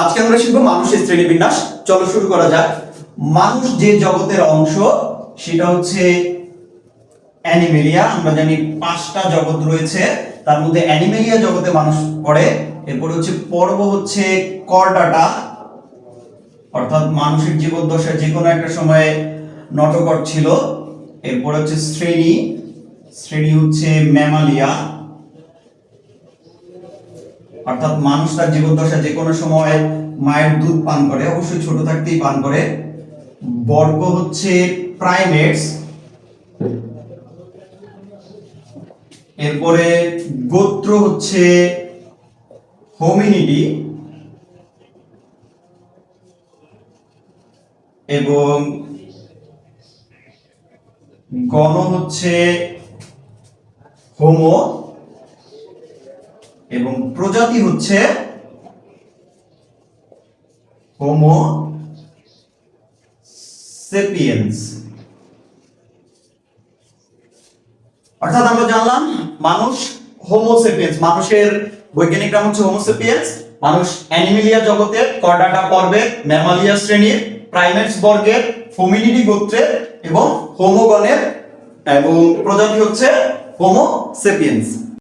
আজকে আমরা শিখবো মানুষের শ্রেণীবিন্যাস। চলো শুরু করা যাক। মানুষ যে জগতের অংশ সেটা হচ্ছে অ্যানিমেলিয়া। আমরা জানি 5টা জগৎ রয়েছে, তার মধ্যে অ্যানিমেলিয়া জগতে মানুষ পড়ে। এরপর হচ্ছে পর্ব হচ্ছে করডাটা, অর্থাৎ মানুষের জীবদ্দশায় যে কোনো একটা সময়ে নটকট ছিল। এরপর হচ্ছে শ্রেণী, শ্রেণী হচ্ছে ম্যামালিয়া, অর্থাৎ মানুষ তার জীবদ্দশায় যে কোনো সময় মায়ের দুধ পান করে, অবশ্যই ছোট থাকতেই পান করে। বর্গ হচ্ছে প্রাইমেটস। এরপরে গোত্র হচ্ছে হোমিনিডি এবং গণ হচ্ছে হোমো এবং প্রজাতি হচ্ছে হোমো সেপিয়েন্স। অর্থাৎ আমরা জানলাম মানুষ হোমো সেপিয়েন্স, মানুষের বৈজ্ঞানিক নাম হচ্ছে হোমো সেপিয়েন্স। মানুষ অ্যানিমেলিয়া জগতের, কর্ডাটা পর্বের, ম্যামালিয়া শ্রেণীর, প্রাইমেটস বর্গের, হোমিনিডি গোত্রের এবং হোমো গণের এবং প্রজাতি হচ্ছে হোমো সেপিয়েন্স।